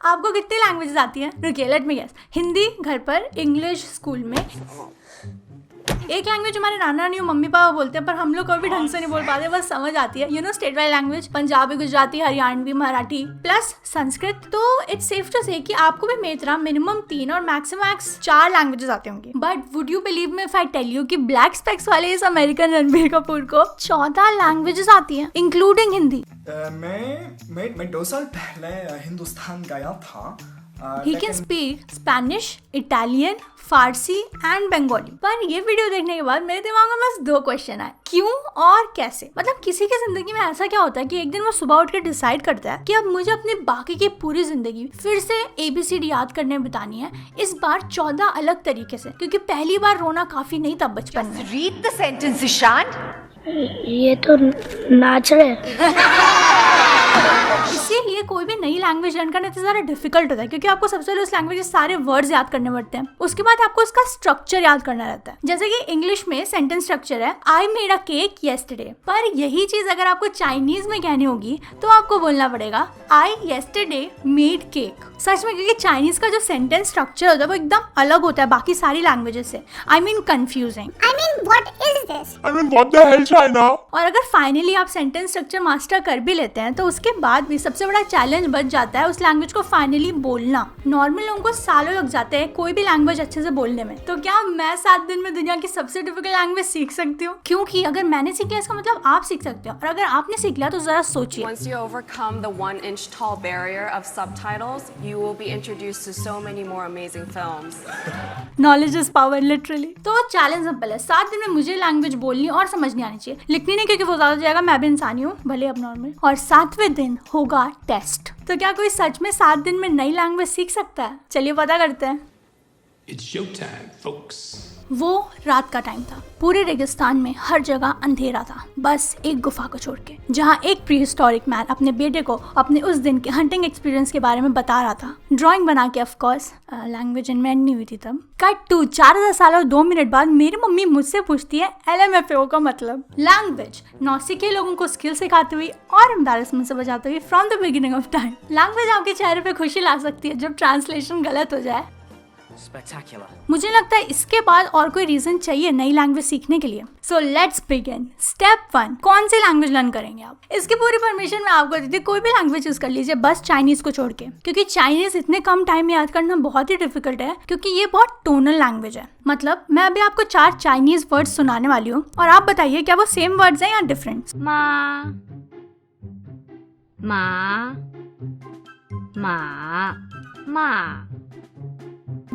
आपको कितनी लैंग्वेजेस आती हैं? रुकिए, लेट मी गेस। हिंदी घर पर, इंग्लिश स्कूल में, एक लैंग्वेज हमारे नाना नानी और मम्मी पापा बोलते हैं पर हम लोग कभी ढंग से नहीं बोल पाते, बस समझ आती है। You know state wide language, Punjabi, Gujarati, Haryanvi, Marathi plus Sanskrit. तो इट्स सेफ टू से कि आपको भी मेरी तरह मिनिमम 3 और मैक्स 4 लैंग्वेजेस आते होंगे। But would you believe me if I tell you कि ब्लैक स्पेक्स वाले इस अमेरिकन रणबीर कपूर को 14 लैंग्वेजेस आती हैं, इंक्लूडिंग हिंदी। मैं 2 साल पहले हिंदुस्तान गया था। He can speak Spanish, Italian, Farsi and Bengali. पर ये वीडियो देखने के बाद मेरे दिमाग में बस 2 क्वेश्चन आए, क्यों और कैसे। मतलब किसी की जिंदगी में ऐसा क्या होता है कि एक दिन वो सुबह उठ के डिसाइड करता है कि अब मुझे अपनी बाकी की पूरी जिंदगी फिर से ABCD याद करने बितानी है, इस बार 14 अलग तरीके से, क्योंकि पहली बार रोना काफी नहीं था बचपन में। Read the sentence, Ishan. ये तो नाच रहे। इसीलिए कोई भी नई लैंग्वेज लर्न करना इतना ज़्यादा डिफिकल्ट होता है, क्योंकि आपको सबसे पहले उस लैंग्वेज के सारे वर्ड्स याद करने पड़ते हैं। उसके बाद आपको उसका स्ट्रक्चर याद करना रहता है। जैसे कि इंग्लिश में सेंटेंस स्ट्रक्चर है I made a cake yesterday, पर यही चीज अगर आपको चाइनीज में कहनी होगी तो आपको बोलना पड़ेगा आई येस्टरडे मेड केक। सच में, क्योंकि चाइनीज का जो सेंटेंस स्ट्रक्चर होता है वो एकदम अलग होता है बाकी सारी लैंग्वेजेस से। I mean confusing. What is this? What the hell, China? और अगर फाइनली आप सेंटेंस स्ट्रक्चर मास्टर कर भी लेते हैं तो उसके बाद भी सबसे बड़ा चैलेंज बच जाता है उस लैंग्वेज को फाइनली बोलना। नॉर्मल लोगों को सालों लग जाते हैं कोई भी लैंग्वेज अच्छे से बोलने में। तो क्या मैं 7 दिन में दुनिया की सबसे डिफिकल्ट लैंग्वेज सीख सकती हूँ? क्योंकि अगर मैंने सीख लिया इसका मतलब आप सीख सकते हो, और अगर आपने सीख लिया तो जरा सोचिए। Once you overcome the 1-inch tall barrier of subtitles, you will be introduced to so many more amazing films. Knowledge is power, literally. तो चैलेंज सिंपल है, 7 दिन में मुझे लैंग्वेज बोलनी और समझनी आनी चाहिए, लिखनी नहीं क्योंकि वो ज्यादा जाएगा, मैं भी इंसान ही हूँ भले अब नॉर्मल। और 7वें दिन होगा टेस्ट। तो क्या कोई सच में 7 दिन में नई लैंग्वेज सीख सकता है? चलिए पता करते हैं। It's showtime, folks. वो रात का टाइम था, पूरे रेगिस्तान में हर जगह अंधेरा था, बस एक गुफा को छोड़ के, जहाँ एक प्रीहिस्टोरिक मैन अपने बेटे को अपने उस दिन के हंटिंग एक्सपीरियंस के बारे में बता रहा था, ड्राइंग बना के। ऑफ कोर्स लैंग्वेज इन्वेंट नहीं हुई थी तब। कट टू 4000 साल और 2 मिनट बाद मेरी मम्मी मुझसे पूछती है LMFAO का मतलब। लैंग्वेज नौसिखिए लोगों को स्किल सिखाती हुई और एम्बैरेसमेंट से बचाती हुई from the beginning of time. Language आपके चेहरे पे खुशी ला सकती है जब ट्रांसलेशन गलत हो जाए। Spectacular. मुझे लगता है इसके बाद और कोई रीजन चाहिए नई लैंग्वेज सीखने के लिए। So let's begin. स्टेप 1, कौन सी लैंग्वेज लर्न करेंगे आप? इसकी पूरी परमिशन मैं आपको देती हूँ, कोई भी लैंग्वेज यूज कर लीजिए बस चाइनीज को छोड़ के, क्योंकि चाइनीज इतने कम टाइम में याद करना बहुत ही डिफिकल्ट है, क्योंकि ये बहुत टोनल लैंग्वेज है। मतलब मैं अभी आपको 4 चाइनीज वर्ड्स सुनाने वाली हूँ और आप बताइए क्या वो सेम वर्ड्स हैं या डिफरेंट। माँ, माँ, माँ, माँ।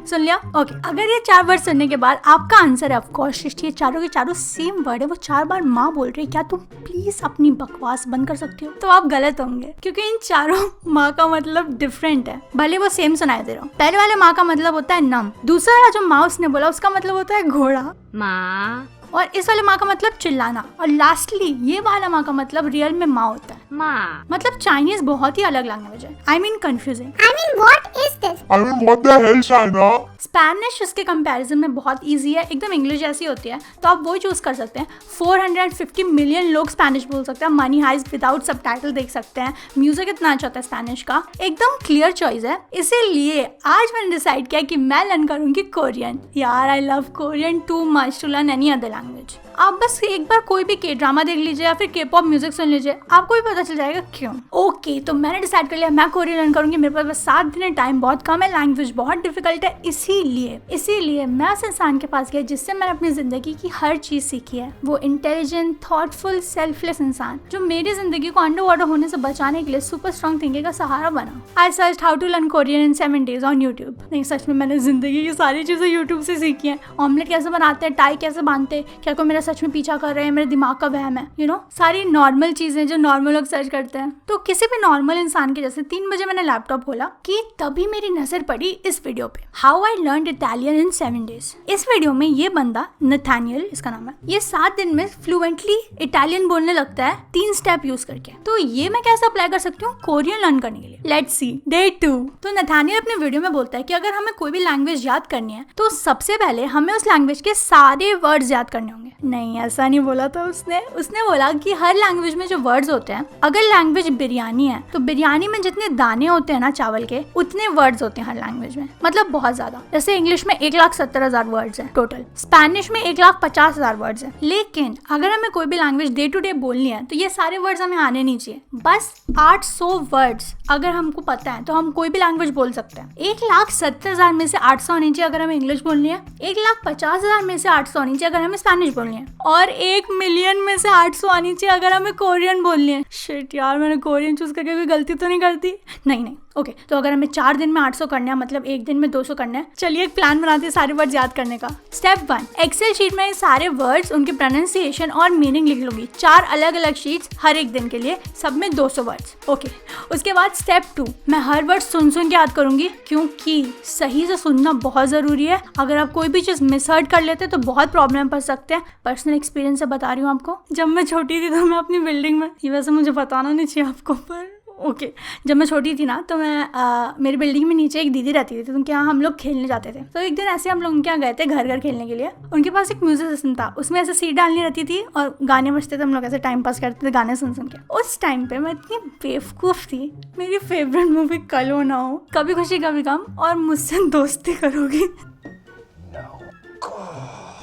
सुन लिया? ओके। अगर ये 4 वर्ड सुनने के बाद आपका आंसर है ऑफ कोर्स ये चारों के चारों सेम वर्ड है, वो 4 बार माँ बोल रही है, क्या तुम प्लीज अपनी बकवास बंद कर सकती हो? तो आप गलत होंगे, क्योंकि इन चारों माँ का मतलब डिफरेंट है, भले वो सेम सुनाई दे रहा हो। पहले वाले माँ का मतलब होता है नम, दूसरा वाला जो माँ उसने बोला उसका मतलब होता है घोड़ा, माँ, और इस वाले माँ का मतलब चिल्लाना, और लास्टली ये वाला माँ का मतलब रियल में माँ होता है। माँ। मतलब चाइनीज बहुत ही अलग लैंग्वेज है। I mean confusing. What is this? What the hell, China? Spanish इसके कंपैरिजन में बहुत इजी है, एकदम इंग्लिश जैसी होती है, तो आप वो चूज कर सकते हैं। 450 मिलियन लोग स्पेनिश बोल सकते हैं, मनी हाइस्ट विदाउट सबटाइटल देख सकते हैं, म्यूजिक इतना अच्छा होता है स्पेनिश का, एकदम क्लियर चॉइस है। इसीलिए आज मैंने डिसाइड किया कि मैं लर्न करूंगी कोरियन। यार I love Korean too much to learn any other language. आप बस एक बार कोई भी के ड्रामा देख लीजिए या फिर K-pop म्यूजिक सुन लीजिए, आपको भी पता चल जाएगा क्यों। ओके, तो मैंने डिसाइड कर लिया मैं कोरियन लर्न करूंगी। मेरे पास बस 7 दिन है, टाइम बहुत कम है, लैंग्वेज बहुत डिफिकल्ट है, इसीलिए मैं उस इंसान के पास गया जिससे मैंने अपनी जिंदगी की हर चीज सीखी है। वो इंटेलिजेंट, थॉटफुल, सेल्फलेस इंसान जो मेरी जिंदगी को अंडर वाटर होने से बचाने के लिए सुपर स्ट्रॉन्ग थिंकिंग का सहारा बना। I search how to learn Korean in 7 days on YouTube. नहीं, सच में मैंने जिंदगी की सारी चीजें यूट्यूब से सीखी है। ऑमलेट कैसे बनाते हैं, टाई कैसे बांधते हैं, क्या कोई मेरा सच में पीछा कर रहे हैं, मेरे दिमाग का वहम है, यू नो सारी नॉर्मल चीजें जो नॉर्मल लोग सर्च करते हैं। तो किसी भी नॉर्मल इंसान के जैसे 3 बजे मैंने लैपटॉप खोला कि तभी मेरी नजर पड़ी इस वीडियो पे, how I learn Italian in 7 days। इस वीडियो में ये बंदा नथानियल इसका नाम है, ये 7 दिन में फ्लुएंटली इटालियन बोलने लगता है 3 स्टेप यूज करके। तो ये मैं कैसे अप्लाई कर सकती हूँ कोरियन लर्न करने के लिए? Let's see. डे 2। तो नथानियल अपने वीडियो में बोलता है कि अगर हमें कोई भी लैंग्वेज याद करनी है तो सबसे पहले हमें उस लैंग्वेज के सारे वर्ड्स याद करने होंगे। नहीं, ऐसा नहीं बोला था उसने बोला कि हर लैंग्वेज में जो वर्ड्स होते हैं, अगर लैंग्वेज बिरयानी है तो बिरयानी में जितने दाने होते हैं ना चावल के, उतने वर्ड्स होते हैं हर लैंग्वेज में, मतलब बहुत ज्यादा। जैसे इंग्लिश में 1,70,000 वर्ड्स हैं टोटल, स्पेनिश में 1,50,000 वर्ड्स हैं। लेकिन अगर हमें कोई भी लैंग्वेज डे टू डे बोलनी है तो ये सारे वर्ड्स हमें आने नहीं चाहिए। बस 800 वर्ड्स अगर हमको पता है तो हम कोई भी लैंग्वेज बोल सकते हैं। 1,70,000 में से 800 आनी चाहिए अगर हमें इंग्लिश बोलनी है, 1,50,000 में से 800 आनी चाहिए अगर हमें स्पेनिश बोलनी है, और 1 मिलियन में से 800 आनी चाहिए अगर हमें कोरियन बोलनी है। शिट यार, मैंने कोरियन चूज करके कोई गलती तो नहीं कर दी? नहीं। ओके, तो अगर हमें 4 दिन में 800 करना है, मतलब एक दिन में 200 करना है। चलिए एक प्लान बनाते हैं सारे वर्ड्स याद करने का। स्टेप 1, एक्सेल शीट में सारे वर्ड्स, उनके प्रोनाउंसिएशन और मीनिंग लिख लूंगी। 4 अलग अलग शीट्स हर एक दिन के लिए, सब में 200 वर्ड्स। ओके, उसके बाद स्टेप 2, मैं हर वर्ड सुन के याद करूंगी, क्योंकि सही से सुनना बहुत जरूरी है। अगर आप कोई भी चीज मिसहर्ड कर लेते हैं तो बहुत प्रॉब्लम पड़ सकते हैं। पर्सनल एक्सपीरियंस से बता रही हूँ आपको। जब मैं छोटी थी तो मैं अपनी बिल्डिंग में, ये वैसे मुझे बताना नहीं चाहिए आपको, पर ओके, जब मैं छोटी थी ना तो मैं मेरी बिल्डिंग में नीचे एक दीदी रहती थी, तो उनके यहाँ हम लोग खेलने जाते थे। तो एक दिन ऐसे हम लोग उनके यहाँ गए थे घर खेलने के लिए। उनके पास एक म्यूजिक सिस्टम था, उसमें ऐसे सीट डालनी रहती थी और गाने बजते थे। हम लोग ऐसे टाइम पास करते थे गाने सुन के। उस टाइम पे मैं इतनी बेवकूफ़ थी, मेरी फेवरेट मूवी कल हो ना हो, कभी खुशी कभी गम और मुझसे दोस्ती करोगी।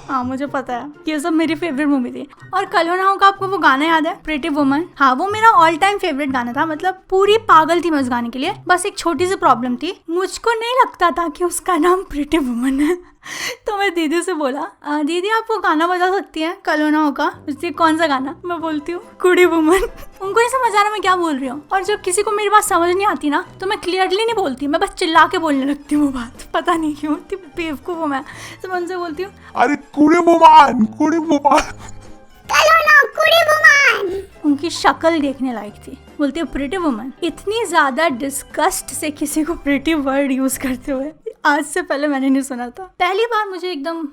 हाँ, मुझे पता है कि ये सब मेरी फेवरेट मूवी थी। और कल हो ना हो का आपको वो गाना याद है, प्रिटी वुमन? हाँ, वो मेरा ऑल टाइम फेवरेट गाना था। मतलब पूरी पागल थी मैं उस गाने के लिए। बस एक छोटी सी प्रॉब्लम थी, मुझको नहीं लगता था कि उसका नाम प्रिटी वुमन है। तो मैं दीदी से बोला, दीदी आप वो गाना बजा सकती हैं कल हो ना हो का? उससे कौन सा गाना? मैं बोलती हूँ कुड़ी वुमन। उनको नहीं समझ आ रहा मैं क्या बोल रही हूँ। और जब किसी को मेरी बात समझ नहीं आती ना तो मैं क्लियरली नहीं बोलती, मैं बस चिल्ला के बोलने लगती हूँ वो बात। पता नहीं क्यों, इतनी बेवकूफ हूँ मैं। तो मैं उनसे बोलती हूँ, अरे कुड़ी वुमन, कुड़ी वुमन। उनकी शक्ल देखने लायक थी। बोलती है प्रिटी वुमन। इतनी ज्यादा डिस्गस्ट से किसी को प्रिटी वर्ड यूज करते हुए आज से पहले मैंने नहीं सुना था। पहली बार मुझे एकदम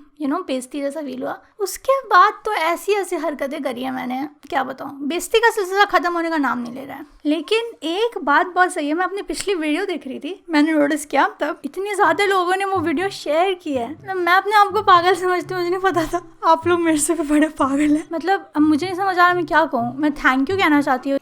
बेइज्जती जैसा फील हुआ। उसके बाद तो ऐसी ऐसी हरकतें करी है मैंने, क्या बताऊं। बेइज्जती का सिलसिला खत्म होने का नाम नहीं ले रहा है। लेकिन एक बात बहुत सही है, मैं अपनी पिछली वीडियो देख रही थी, मैंने नोटिस किया तब इतने ज्यादा लोगों ने वो वीडियो शेयर की है। मैं अपने आप को पागल समझती हूँ, मुझे नहीं पता था आप लोग मेरे से भी बड़े पागल हैं। मतलब अब मुझे नहीं समझ आ रहा मैं क्या कहूँ। मैं थैंक यू कहना चाहती हूँ,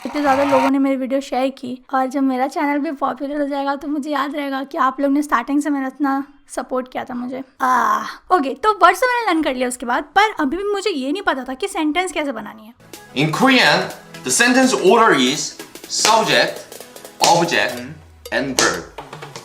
इतने ज़्यादा लोगों ने मेरी वीडियो शेयर की। और जब मेरा चैनल भी पॉपुलर हो जाएगा तो मुझे याद रहेगा कि आप लोग ने स्टार्टिंग से मेरा इतना सपोर्ट किया था मुझे। ओके, तो वर्ड्स तो मैंने लर्न कर लिया उसके बाद, पर अभी भी मुझे ये नहीं पता था कि सेंटेंस कैसे बनानी है। In Korean, the sentence order is subject, object, and verb.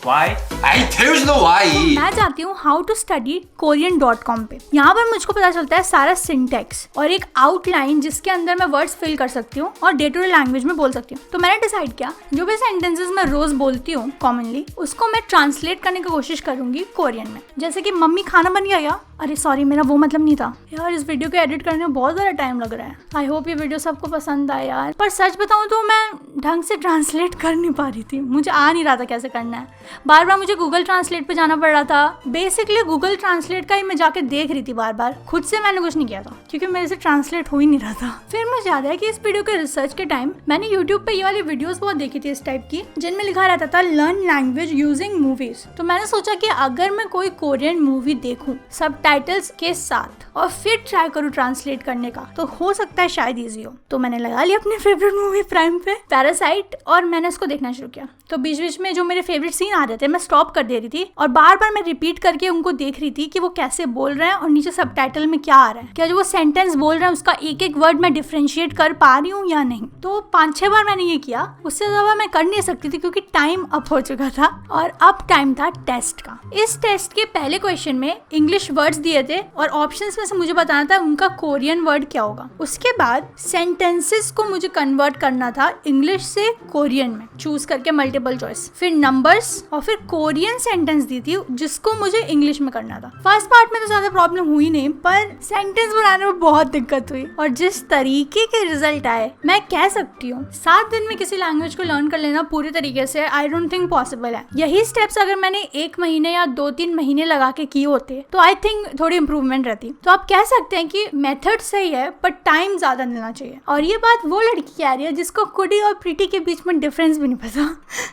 Why? I tell you why. मैं जाती हूँ how to study korean.com पे। यहाँ पर मुझको पता चलता है सारा सिंटेक्स और एक आउटलाइन जिसके अंदर मैं वर्ड्स फिल कर सकती हूँ और डे टू डे लैंग्वेज में बोल सकती हूँ। तो मैंने डिसाइड किया जो भी सेंटेंसेस मैं रोज बोलती हूँ कॉमनली, उसको मैं ट्रांसलेट करने की कोशिश करूंगी कोरियन में। जैसे कि मम्मी खाना बन गया क्या? अरे सॉरी, मेरा वो मतलब नहीं था यार। इस वीडियो को एडिट करने में बहुत ज़्यादा टाइम लग रहा है। आई होप ये वीडियो सबको पसंद आए यार। पर सच बताऊँ तो मैं ढंग से ट्रांसलेट कर नहीं पा रही थी, मुझे आ नहीं रहा था कैसे करना है। बार बार मुझे गूगल ट्रांसलेट पे जाना पड़ रहा था। बेसिकली गूगल ट्रांसलेट का ही मैं जाके देख रही थी बार बार, खुद से मैंने कुछ नहीं किया था क्योंकि मेरे से ट्रांसलेट हो ही नहीं रहा था। फिर मुझे याद है कि इस वीडियो के रिसर्च के टाइम मैंने यूट्यूब पे ये वाली वीडियोस बहुत देखी थी इस टाइप की, जिनमें लिखा रहता था लर्न लैंग्वेज यूजिंग मूवीज। तो मैंने सोचा कि अगर मैं कोई कोरियन मूवी देखूं सबटाइटल्स के साथ और फिर ट्राई करूं ट्रांसलेट करने का, तो हो सकता है शायद इजी हो। तो मैंने लगा ली अपनी फेवरेट मूवी प्राइम पे पैरासाइट और मैंने इसको देखना शुरू किया। तो बीच बीच में जो मेरे फेवरेट सीन आ रहे थे मैं स्टॉप कर दे रही थी और बार बार मैं रिपीट करके उनको देख रही थी कि वो कैसे बोल रहे हैं और नीचे सबटाइटल में क्या आ रहा है, क्या जो वो सेंटेंस बोल रहे हैं उसका एक एक वर्ड मैं डिफरेंशिएट कर पा रही हूँ या नहीं। तो 5-6 बार मैंने ये किया, उससे ज्यादा मैं कर नहीं सकती थी क्योंकि टाइम अप हो चुका था और अब टाइम था टेस्ट का। इस टेस्ट के पहले क्वेश्चन में इंग्लिश वर्ड्स दिए थे और ऑप्शंस में से मुझे बताना था उनका कोरियन वर्ड क्या होगा। उसके बाद सेंटेंसेस को मुझे कन्वर्ट करना था इंग्लिश से कोरियन में, चूज करके मल्टीपल चॉइस, फिर नंबर्स और फिर कोरियन सेंटेंस दी थी जिसको मुझे इंग्लिश में करना था। फर्स्ट पार्ट में तो ज्यादा प्रॉब्लम हुई नहीं, पर सेंटेंस बनाने में बहुत दिक्कत हुई और जिस तरीके के रिजल्ट आए मैं कह सकती हूँ 7 दिन में किसी लैंग्वेज को लर्न कर लेना पूरी तरीके से आई डोंट थिंक पॉसिबल है। यही स्टेप्स अगर मैंने 1 महीने या 2-3 महीने लगा के किए होते तो आई थिंक थोड़ी इंप्रूवमेंट रहती। तो आप कह सकते हैं कि मेथड सही है पर टाइम ज्यादा देना चाहिए। और ये बात वो लड़की कह रही है जिसको कुडी और प्रीटी के बीच में डिफरेंस भी नहीं पता।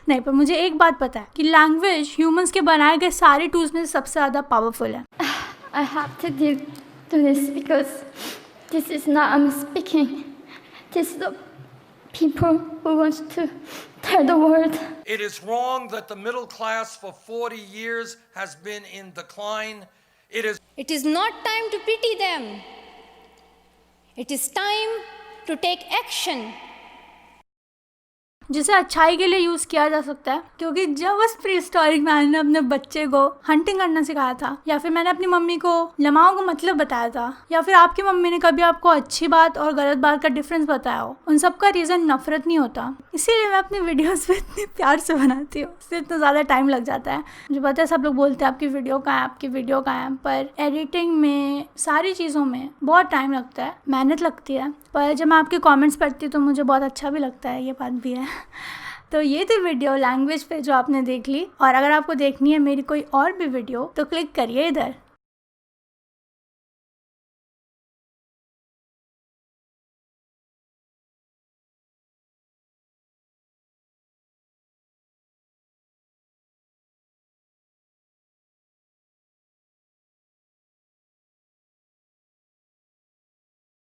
नहीं, पर मुझे एक बात पता है कि लैंग्वेज ह्यूमंस के बनाए गए सारे टूल्स में से सबसे ज्यादा पावरफुल है। I have to do do this because this is not I'm speaking. This is the people who wants to tell the world. It is wrong that the middle class for 40 years has been in decline. It is not time to pity them. It is time to take action. जिसे अच्छाई के लिए use किया जा सकता है, क्योंकि जब उस प्रीहिस्टोरिक मैन ने अपने बच्चे को हंटिंग करना सिखाया था, या फिर मैंने अपनी मम्मी को लम्हाओं को मतलब बताया था, या फिर आपकी मम्मी ने कभी आपको अच्छी बात और गलत बात का डिफरेंस बताया हो, उन सब का रीज़न नफरत नहीं होता। इसीलिए मैं अपनी वीडियोस पे इतने प्यार से बनाती हूँ, इससे इतना ज़्यादा टाइम लग जाता है। मुझे पता है सब लोग बोलते हैं आपकी वीडियो कहाँ है, आपकी वीडियो कहाँ है, पर एडिटिंग में सारी चीज़ों में बहुत टाइम लगता है, मेहनत लगती है। पर जब मैं आपके कमेंट्स पढ़ती हूँ तो मुझे बहुत अच्छा भी लगता है, ये बात भी है। तो ये थी वीडियो लैंग्वेज पे जो आपने देख ली, और अगर आपको देखनी है मेरी कोई और भी वीडियो तो क्लिक करिए इधर।